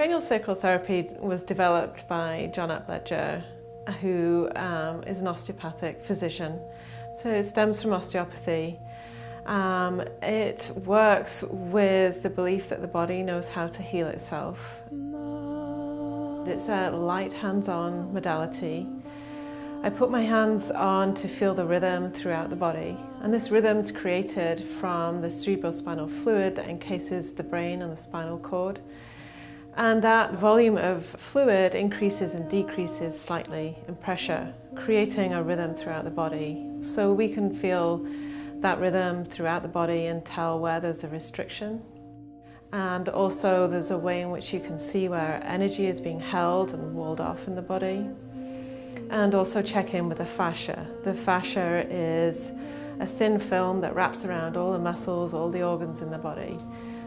Craniosacral therapy was developed by John Ledger, who is an osteopathic physician. So it stems from osteopathy. It works with the belief that the body knows how to heal itself. It's a light hands-on modality. I put my hands on to feel the rhythm throughout the body, and this rhythm is created from the cerebrospinal fluid that encases the brain and the spinal cord. And that volume of fluid increases and decreases slightly in pressure, creating a rhythm throughout the body. So we can feel that rhythm throughout the body and tell where there's a restriction. And also there's a way in which you can see where energy is being held and walled off in the body. And also check in with the fascia. The fascia is a thin film that wraps around all the muscles, all the organs in the body,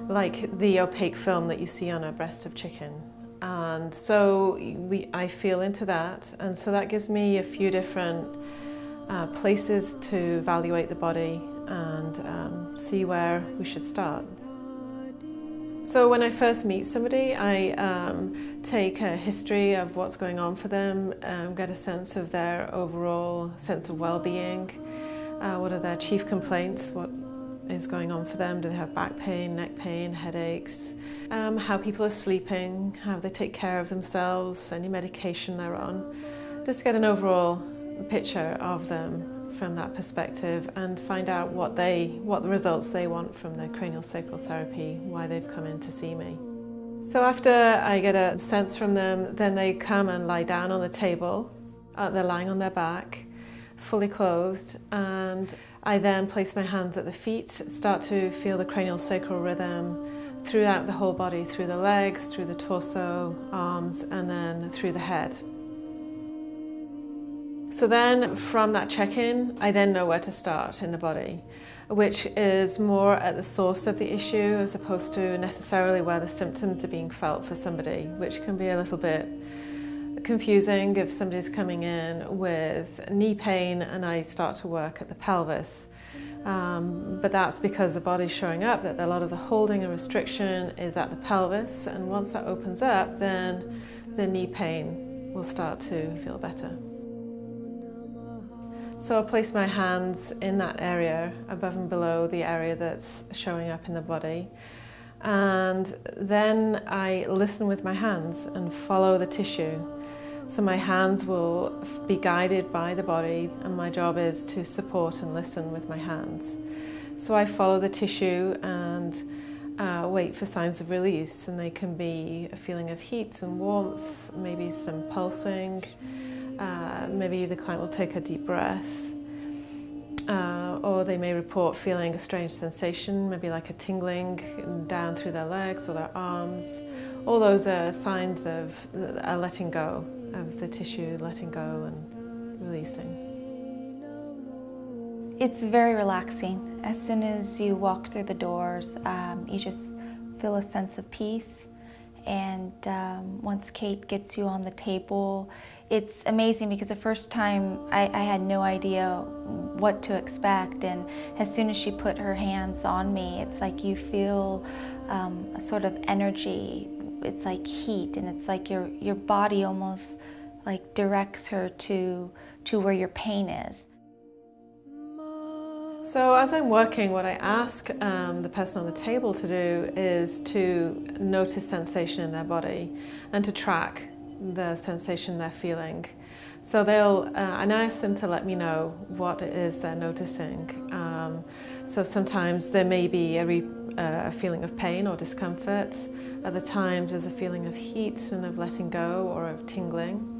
like the opaque film that you see on a breast of chicken. And so I feel into that, and so that gives me a few different places to evaluate the body and see where we should start. So when I first meet somebody, I take a history of what's going on for them, get a sense of their overall sense of well-being, what are their chief complaints, what is going on for them, do they have back pain, neck pain, headaches, how people are sleeping, how they take care of themselves, any medication they're on, just to get an overall picture of them from that perspective and find out what results they want from the craniosacral therapy, why they've come in to see me. So after I get a sense from them, then they come and lie down on the table. They're lying on their back, fully clothed, and I then place my hands at the feet, start to feel the craniosacral rhythm throughout the whole body, through the legs, through the torso, arms, and then through the head. So then from that check-in, I then know where to start in the body, which is more at the source of the issue as opposed to necessarily where the symptoms are being felt for somebody, which can be a little bit confusing if somebody's coming in with knee pain and I start to work at the pelvis. But that's because the body's showing up that a lot of the holding and restriction is at the pelvis, and once that opens up, then the knee pain will start to feel better. So I'll place my hands in that area, above and below the area that's showing up in the body. And then I listen with my hands and follow the tissue. So my hands will be guided by the body, and my job is to support and listen with my hands. So I follow the tissue and wait for signs of release, and they can be a feeling of heat and warmth, maybe some pulsing. Maybe the client will take a deep breath, or they may report feeling a strange sensation, maybe like a tingling down through their legs or their arms. All those are signs of a letting go of the tissue, letting go and releasing. It's very relaxing. As soon as you walk through the doors, you just feel a sense of peace. And once Kate gets you on the table, it's amazing because the first time I had no idea what to expect, and as soon as she put her hands on me, it's like you feel a sort of energy. It's like heat, and it's like your body almost like directs her to where your pain is. So as I'm working, what I ask the person on the table to do is to notice sensation in their body and to track the sensation they're feeling. So and I ask them to let me know what it is they're noticing. So sometimes there may be a feeling of pain or discomfort. Other times there's a feeling of heat and of letting go or of tingling.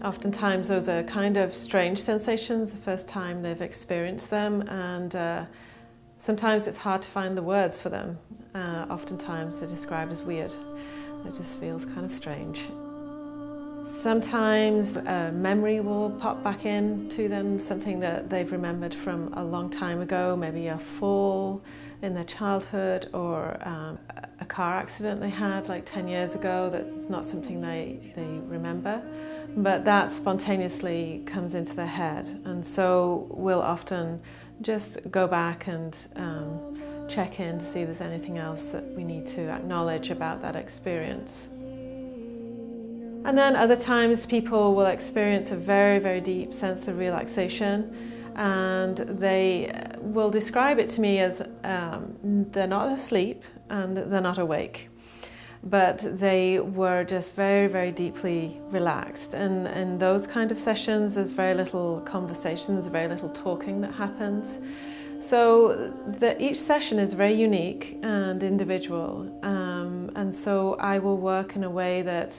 Oftentimes those are kind of strange sensations the first time they've experienced them, and sometimes it's hard to find the words for them. Oftentimes they're described as weird. It just feels kind of strange. Sometimes a memory will pop back in to them, something that they've remembered from a long time ago, maybe a fall in their childhood or a car accident they had like 10 years ago. That's not something they remember, but that spontaneously comes into their head, and so we'll often just go back and check in to see if there's anything else that we need to acknowledge about that experience. And then other times people will experience a very, very deep sense of relaxation, and they will describe it to me as they're not asleep and they're not awake, but they were just very, very deeply relaxed. And in those kind of sessions, there's very little conversation, there's very little talking that happens. So each session is very unique and individual, and so I will work in a way that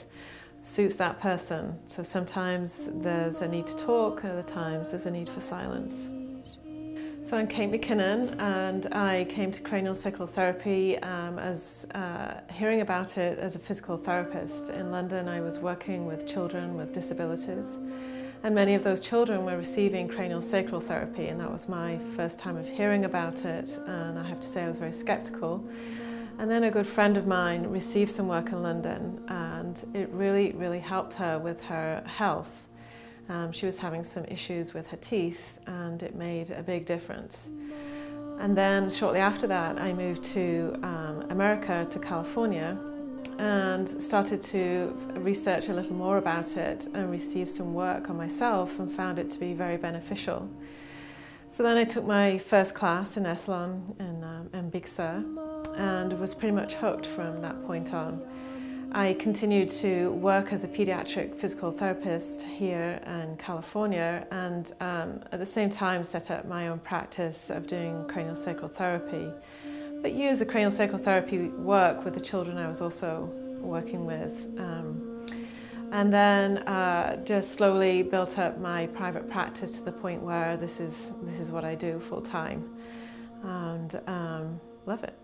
suits that person. So sometimes there's a need to talk, other times there's a need for silence. So I'm Kate McKinnon, and I came to cranial sacral therapy as hearing about it as a physical therapist. In London I was working with children with disabilities, and many of those children were receiving cranial sacral therapy, and that was my first time of hearing about it, and I have to say I was very skeptical. And then a good friend of mine received some work in London, and it really, really helped her with her health. She was having some issues with her teeth, and it made a big difference. And then shortly after that I moved to America, to California, and started to research a little more about it and received some work on myself and found it to be very beneficial. So then I took my first class in Esalen in Big Sur and was pretty much hooked from that point on. I continued to work as a pediatric physical therapist here in California, and at the same time set up my own practice of doing cranial sacral therapy, but use the cranial sacral therapy work with the children I was also working with. And then just slowly built up my private practice to the point where this is what I do full time, and love it.